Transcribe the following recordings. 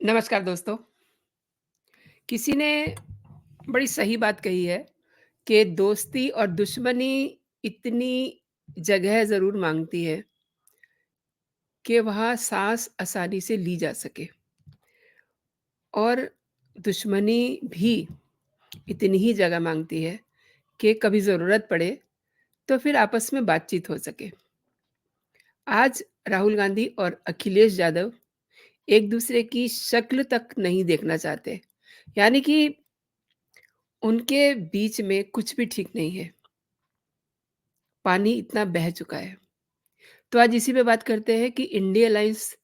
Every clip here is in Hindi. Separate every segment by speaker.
Speaker 1: नमस्कार दोस्तों। किसी ने बड़ी सही बात कही है कि दोस्ती और दुश्मनी इतनी जगह ज़रूर माँगती है कि वहाँ साँस आसानी से ली जा सके और दुश्मनी भी इतनी ही जगह माँगती है कि कभी ज़रूरत पड़े तो फिर आपस में बातचीत हो सके। आज राहुल गांधी और अखिलेश यादव एक-दूसरे की शक्ल तक नहीं देखना चाहते। यानी कि उनके बीच में कुछ भी ठीक नहीं है। पानी इतना बह चुका है। तो आज इसी पे बात करते हैं कि इंडिया अलायंस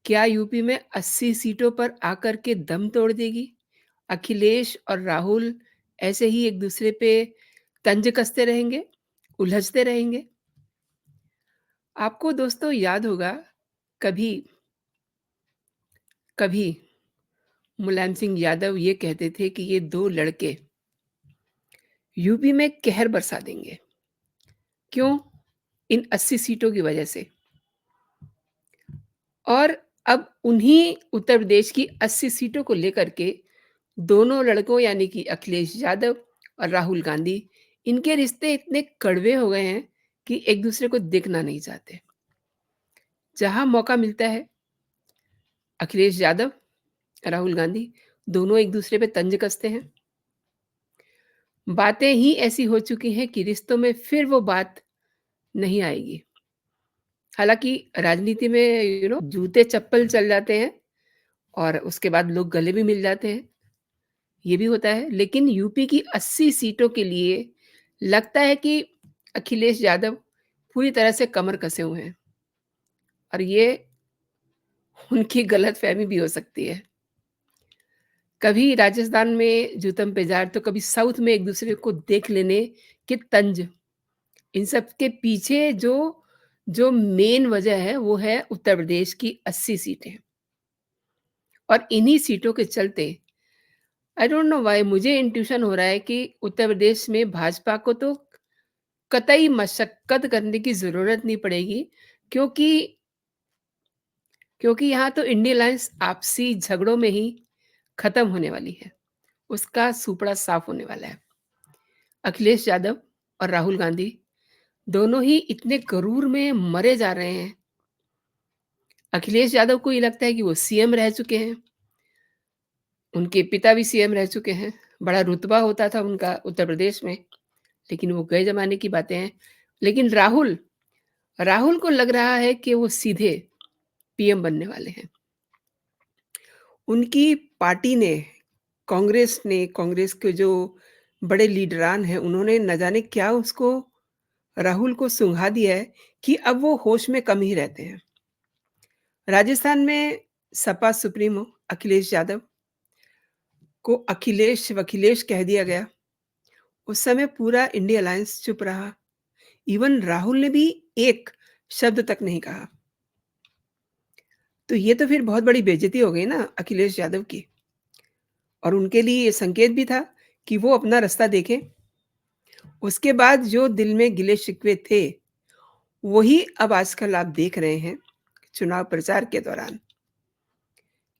Speaker 1: क्या यूपी में 80 सीटों पर आकर के दम तोड़ देगी? अखिलेश और राहुल ऐसे ही एक-दूसरे पे तंज कसते रहेंगे? उलझते रहेंगे? आपको दोस्तों याद होगा कभी कभी मुलायम सिंह यादव ये कहते थे कि ये 2 लड़के यूपी में कहर बरसा देंगे। क्यों? इन 80 सीटों की वजह से। और अब उन्हीं उत्तर प्रदेश की 80 सीटों को लेकर के दोनों लड़कों यानी कि अखिलेश यादव और राहुल गांधी, इनके रिश्ते इतने कड़वे हो गए हैं कि एक-दूसरे को देखना नहीं चाहते। जहाँ मौका मिलता है, अखिलेश यादव, राहुल गांधी दोनों एक-दूसरे पे तंज कसते हैं। बातें ही ऐसी हो चुकी हैं कि रिश्तों में फिर वो बात नहीं आएगी। हालाँकि राजनीति में जूते-चप्पल चल जाते हैं और उसके बाद लोग गले भी मिल जाते हैं। ये भी होता है, लेकिन यूपी की 80 सीटों के लिए लगता है कि अखिलेश यादव पूरी तरह से कमर कसे हुए हैं और ये उनकी गलतफ़हमी भी हो सकती है। कभी राजस्थान में जूतम पेजाड़ तो कभी साउथ में एक-दूसरे को देख लेने के तंज। इन सब के पीछे जो जो मेन वजह है, वो है उत्तर प्रदेश की 80 सीटें और इन्हीं सीटों के चलते आई डोंट नो व्हाई मुझे इंट्यूशन हो रहा है कि उत्तर प्रदेश में भाजपा को तो कतई मशक्कत करने की ज़रूरत नहीं पड़ेगी क्योंकि क्योंकि यहाँ तो इंडिया अलायंस आपसी झगड़ों में ही खत्म होने वाली है। उसका सूपड़ा साफ होने वाला है। अखिलेश यादव और राहुल गांधी दोनों ही इतने गरूर में मरे जा रहे हैं। अखिलेश यादव को ये लगता है कि वो सीएम रह चुके हैं। उनके पिता भी सीएम रह चुके हैं। बड़ा रुतबा होता था उनका उत्तर प्रदेश में, लेकिन वो गए ज़माने की बातें हैं। लेकिन राहुल राहुल को लग रहा है कि वो सीधे पीएम बनने वाले हैं। उनकी पार्टी ने, कांग्रेस के जो बड़े लीडरान हैं, उन्होंने न जाने क्या उसको राहुल को सुंघा दिया है कि अब वो होश में कम ही रहते हैं। राजस्थान में सपा सुप्रीमो अखिलेश यादव को अखिलेश-वखिलेश कह दिया गया। उस समय पूरा इंडिया अलायंस चुप रहा। इवन राहुल ने भी एक शब्द तक नहीं कहा। तो ये तो फिर बहुत बड़ी बेइज्जती हो गई ना अखिलेश यादव की और उनके लिए ये संकेत भी था कि वो अपना रास्ता देखें। उसके बाद जो दिल में गिले-शिकवे थे, वही अब आजकल आप देख रहे हैं चुनाव प्रचार के दौरान।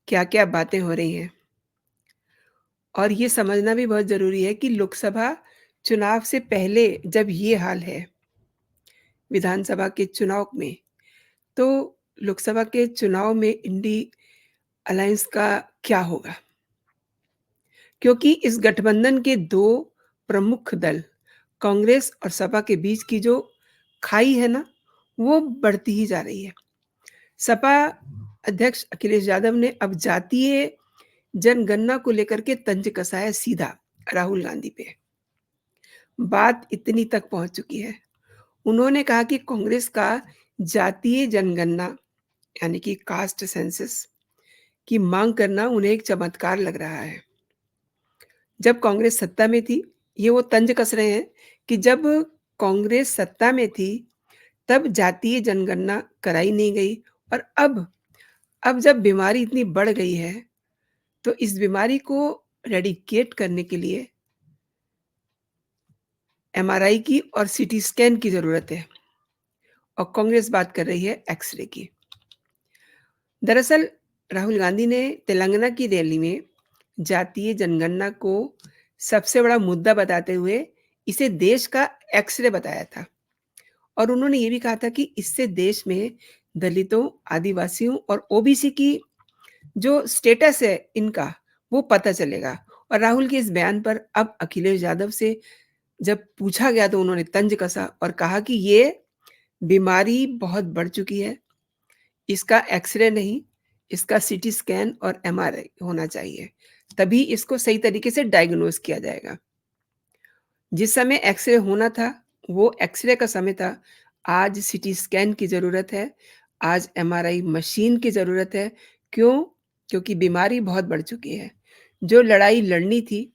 Speaker 1: क्या-क्या बातें हो रही हैं और ये समझना भी बहुत ज़रूरी है कि लोकसभा चुनाव से पहले जब ये हाल है, विधानसभा के चुनाव में, तो लोकसभा के चुनाव में इंडी अलायंस का क्या होगा? क्योंकि इस गठबंधन के 2 प्रमुख दल, कांग्रेस और सपा के बीच की जो खाई है ना, वो बढ़ती ही जा रही है। सपा अध्यक्ष अखिलेश यादव ने अब जातीय जनगणना को लेकर के तंज कसा है सीधा राहुल गांधी पे। बात इतनी तक पहुंच चुकी है। उन्होंने कहा कि कांग्रेस का जातीय जनगणना यानी कि कास्ट सेंसस की मांग करना उन्हें एक चमत्कार लग रहा है। जब कांग्रेस सत्ता में थी, ये वो तंज कस रहे हैं कि जब कांग्रेस सत्ता में थी, तब जातीय जनगणना कराई नहीं गई और अब जब बीमारी इतनी बढ़ गई है, तो इस बीमारी को रेडिकेट करने के लिए एमआरआई की और सीटी स्कैन की ज़रूरत है और कांग्रेस बात कर रही है एक्स-रे की। दरअसल राहुल गांधी ने तेलंगाना की रैली में जातीय जनगणना को सबसे बड़ा मुद्दा बताते हुए इसे देश का एक्स-रे बताया था और उन्होंने ये भी कहा था कि इससे देश में दलितों, आदिवासियों और ओबीसी की जो स्टेटस है इनका, वो पता चलेगा। और राहुल के इस बयान पर अब अखिलेश यादव से जब पूछा गया तो उन्होंने तंज कसा और कहा कि ये बीमारी बहुत बढ़ चुकी है, इसका एक्स-रे नहीं, इसका सीटी स्कैन और एमआरआई होना चाहिए, तभी इसको सही तरीके से डायग्नोज़ किया जाएगा। जिस समय एक्स-रे होना था, वो एक्स-रे का समय था, आज सीटी स्कैन की ज़रूरत है, आज एमआरआई मशीन की ज़रूरत है। क्यों? क्योंकि बीमारी बहुत बढ़ चुकी है। जो लड़ाई लड़नी थी,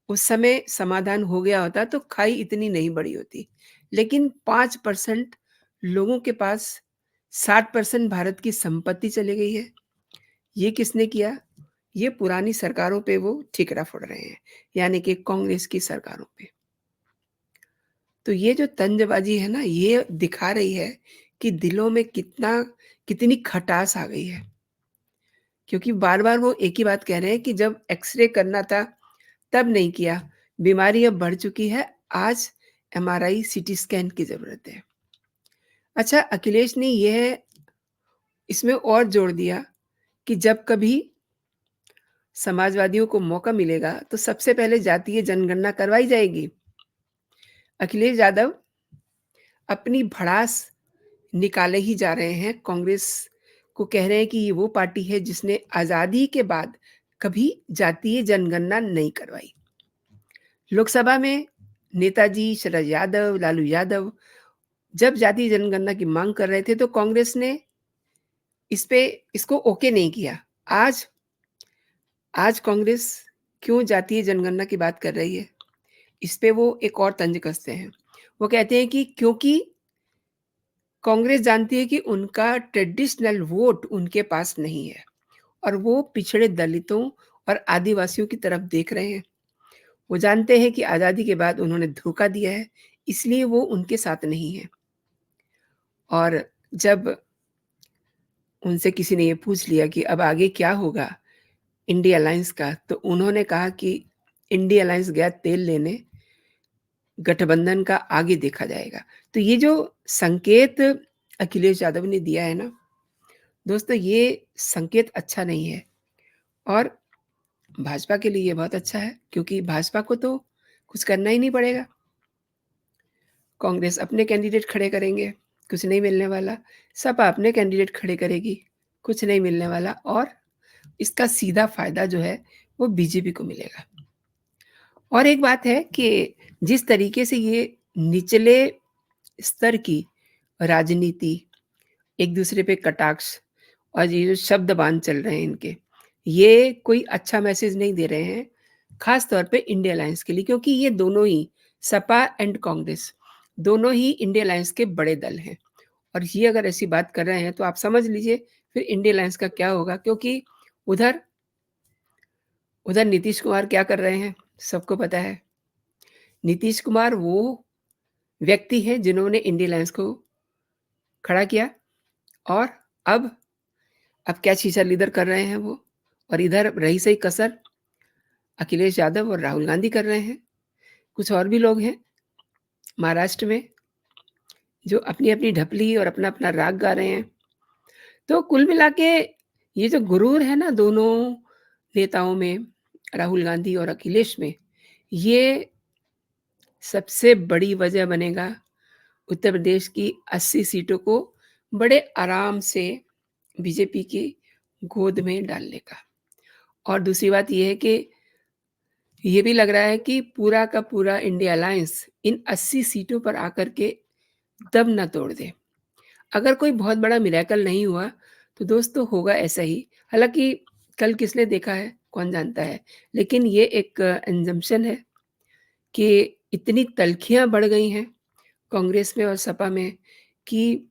Speaker 1: उस समय समाधान हो गया होता तो खाई इतनी नहीं बढ़ी होती। लेकिन 5% लोगों के पास 60% भारत की संपत्ति चली गई है। ये किसने किया? ये पुरानी सरकारों पे वो ठिकरा फोड़ रहे हैं, यानी कि कांग्रेस की सरकारों पे। तो ये जो तंजबाजी है ना, ये दिखा रही है कि दिलों में कितनी खटास आ गई है। क्योंकि बार-बार वो एक ही बात कह रहे हैं कि जब एक्स-रे करना था, तब नहीं किया। बीमारी अब बढ़ चुकी है, आज एमआरआई, सीटी स्कैन की ज़रूरत है। अच्छा, अखिलेश ने यह इसमें और जोड़ दिया कि जब कभी समाजवादियों को मौका मिलेगा, तो सबसे पहले जातीय जनगणना करवाई जाएगी। अखिलेश यादव अपनी भड़ास निकाले ही जा रहे हैं। कांग्रेस को कह रहे हैं कि ये वो पार्टी है जिसने आज़ादी के बाद कभी जातीय जनगणना नहीं करवाई। लोकसभा में नेताजी शरद यादव, लालू यादव जब जातीय जनगणना की मांग कर रहे थे तो कांग्रेस ने इस पे इसको ओके नहीं किया। आज आज कांग्रेस क्यों जातीय जनगणना की बात कर रही है? इस पे वो एक और तंज कसते हैं। वो कहते हैं कि क्योंकि कांग्रेस जानती है कि उनका ट्रेडिशनल वोट उनके पास नहीं है और वो पिछड़े दलितों और आदिवासियों की तरफ देख रहे हैं। वो जानते हैं कि आज़ादी के बाद उन्होंने धोखा दिया है, इसलिए वो उनके साथ नहीं है। और जब उनसे किसी ने ये पूछ लिया कि अब आगे क्या होगा इंडिया अलायंस का, तो उन्होंने कहा कि इंडिया अलायंस गया तेल लेने, गठबंधन का आगे देखा जाएगा। तो ये जो संकेत अखिलेश यादव ने दिया है ना, दोस्तों ये संकेत अच्छा नहीं है और भाजपा के लिए ये बहुत अच्छा है क्योंकि भाजपा को तो कुछ करना ही नहीं पड़ेगा। कांग्रेस अपने कैंडिडेट खड़े करेंगे, कुछ नहीं मिलने वाला। सपा अपने कैंडिडेट खड़े करेगी, कुछ नहीं मिलने वाला और इसका सीधा फ़ायदा जो है वो बीजेपी को मिलेगा। और एक बात है कि जिस तरीके से ये निचले स्तर की राजनीति, एक-दूसरे पे कटाक्ष और ये जो शब्द-बाण चल रहे हैं इनके, ये कोई अच्छा मैसेज नहीं दे रहे हैं, ख़ास तौर पे इंडिया अलायंस के लिए क्योंकि ये दोनों ही सपा एंड कांग्रेस, दोनों ही इंडिया अलायंस के बड़े दल हैं। और ये अगर ऐसी बात कर रहे हैं तो आप समझ लीजिए फिर इंडिया अलायंस का क्या होगा क्योंकि उधर उधर नीतीश कुमार क्या कर रहे हैं, सबको पता है। नीतीश कुमार वो व्यक्ति हैं जिन्होंने इंडिया अलायंस को खड़ा किया और अब अब क्या छीछा-लीदर कर रहे हैं वो और इधर रही सही कसर अखिलेश यादव और राहुल गांधी कर रहे हैं। कुछ और भी लोग हैं महाराष्ट्र में जो अपनी-अपनी ढपली और अपना-अपना राग गा रहे हैं। तो कुल मिला के ये जो गुरूर है ना दोनों नेताओं में, राहुल गांधी और अखिलेश में, ये सबसे बड़ी वजह बनेगा उत्तर प्रदेश की 80 सीटों को बड़े आराम से बीजेपी की गोद में डालने का। और दूसरी बात ये है कि ये भी लग रहा है कि पूरा का पूरा इंडिया अलायंस इन 80 सीटों पर आकर के दम ना तोड़ दे। अगर कोई बहुत बड़ा मिरेकल नहीं हुआ, तो दोस्तों होगा ऐसा ही। हालाँकि कल किसने देखा है, कौन जानता है। लेकिन ये एक असम्पशन है कि इतनी तल्खियाँ बढ़ गई हैं कांग्रेस में और सपा में कि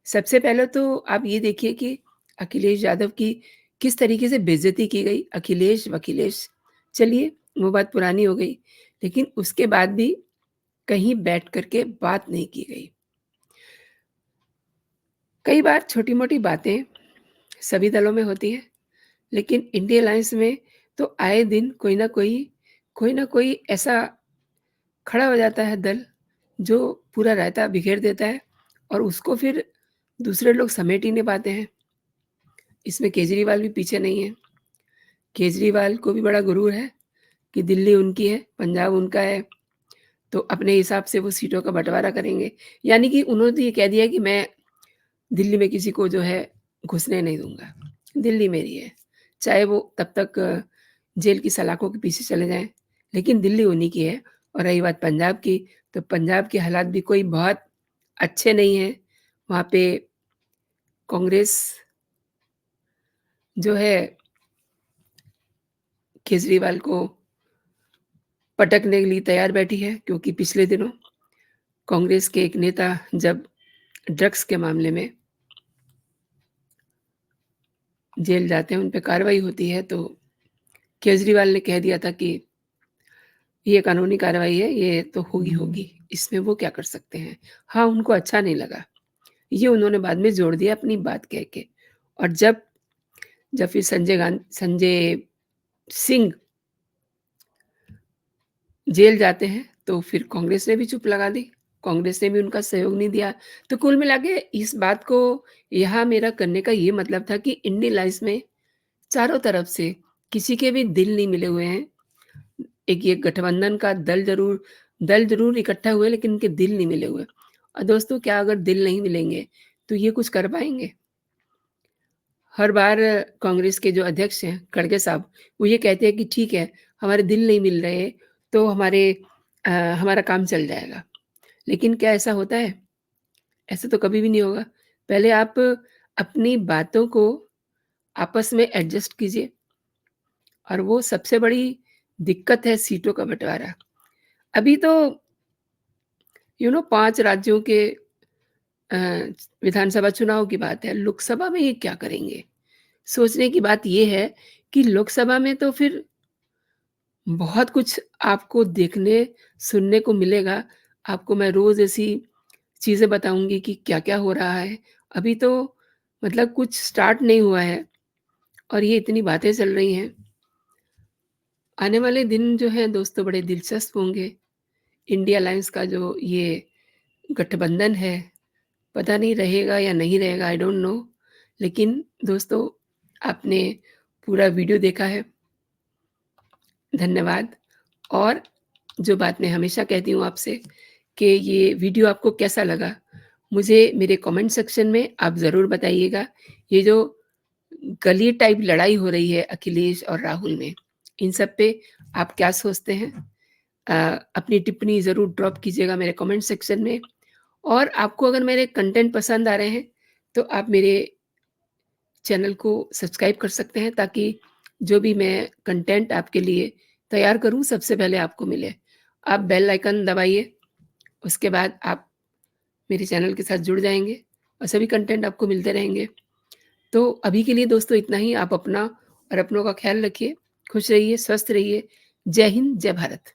Speaker 1: सबसे पहले तो आप ये देखिए कि अखिलेश यादव की किस तरीके से बेइज़्ज़ती की गई। अखिलेश वखिलेश, चलिए वो बात पुरानी हो गई, लेकिन उसके बाद भी कहीं बैठ कर के बात नहीं की गई। कई बार छोटी-मोटी बातें सभी दलों में होती है, लेकिन इंडिया अलायंस में तो आए दिन कोई न कोई ऐसा खड़ा हो जाता है दल, जो पूरा रायता बिखेर देता है और उसको फिर दूसरे लोग समेट ही नहीं पाते हैं। इसमें केजरीवाल भी पीछे नहीं है। केजरीवाल को भी बड़ा गुरूर है कि दिल्ली उनकी है, पंजाब उनका है, तो अपने हिसाब से वो सीटों का बँटवारा करेंगे। यानी कि उन्होंने तो ये कह दिया कि मैं दिल्ली में किसी को जो है घुसने नहीं दूँगा, दिल्ली मेरी है। चाहे वो तब तक जेल की सलाखों के पीछे चले जाएँ, लेकिन दिल्ली उन्हीं की है। और रही बात पंजाब की, तो पंजाब के हालात भी कोई बहुत अच्छे नहीं हैं। वहाँ पे कांग्रेस जो है केजरीवाल को पटकने के लिए तैयार बैठी है, क्योंकि पिछले दिनों कांग्रेस के एक नेता जब ड्रग्स के मामले में जेल जाते हैं, उन पे कार्रवाई होती है, तो केजरीवाल ने कह दिया था कि ये कानूनी कार्रवाई है, ये तो होगी, इसमें वो क्या कर सकते हैं। हाँ, उनको अच्छा नहीं लगा। ये उन्होंने बाद में जोड़ दिया अपनी बात कह के। और जब जब फिर संजय सिंह जेल जाते हैं, तो फिर कांग्रेस ने भी चुप लगा दी, कांग्रेस ने भी उनका सहयोग नहीं दिया। तो कुल मिला के इस बात को यहाँ मेरा करने का ये मतलब था कि इंडियन अलायंस में चारों तरफ से किसी के भी दिल नहीं मिले हुए हैं। एक ये गठबंधन का दल ज़रूर इकट्ठा हुए, लेकिन उनके दिल नहीं मिले हुए। और दोस्तों, क्या अगर दिल नहीं मिलेंगे, तो ये कुछ कर पाएँगे? हर बार कांग्रेस के जो अध्यक्ष हैं, खड़गे साहब, वो ये कहते हैं कि ठीक है, हमारे दिल नहीं मिल रहे, तो हमारा काम चल जाएगा। लेकिन क्या ऐसा होता है? ऐसा तो कभी भी नहीं होगा। पहले आप अपनी बातों को आपस में एडजस्ट कीजिए, और वो सबसे बड़ी दिक्कत है सीटों का बँटवारा। अभी तो 5 राज्यों के अ, विधानसभा चुनाव की बात है, लोकसभा में ये क्या करेंगे? सोचने की बात ये है कि लोकसभा में तो फिर बहुत कुछ आपको देखने, सुनने को मिलेगा। आपको मैं रोज़ ऐसी चीज़ें बताऊँगी कि क्या-क्या हो रहा है। अभी तो मतलब कुछ स्टार्ट नहीं हुआ है और ये इतनी बातें चल रही हैं। आने वाले दिन जो हैं दोस्तों, बड़े दिलचस्प होंगे। इंडिया अलायंस का जो ये गठबंधन है, पता नहीं रहेगा या नहीं रहेगा, आई डोंट नो। लेकिन दोस्तों, आपने पूरा वीडियो देखा है, धन्यवाद। और जो बात मैं हमेशा कहती हूँ आपसे, कि ये वीडियो आपको कैसा लगा, मुझे मेरे कमेंट सेक्शन में आप ज़रूर बताइएगा। ये जो गली टाइप लड़ाई हो रही है अखिलेश और राहुल में, इन सब पे आप क्या सोचते हैं? अपनी टिप्पणी ज़रूर ड्रॉप कीजिएगा मेरे कमेंट सेक्शन में। और आपको अगर मेरे कंटेंट पसंद आ रहे हैं, तो आप मेरे चैनल को सब्सक्राइब कर सकते हैं, ताकि जो भी मैं कंटेंट आपके लिए तैयार करूँ, सबसे पहले आपको मिले। आप बेल आइकन दबाइए, उसके बाद आप मेरे चैनल के साथ जुड़ जाएँगे और सभी कंटेंट आपको मिलते रहेंगे। तो अभी के लिए दोस्तों इतना ही। आप अपना और अपनों का ख़्याल रखिए, खुश रहिए, स्वस्थ रहिए। जय हिंद, जय भारत।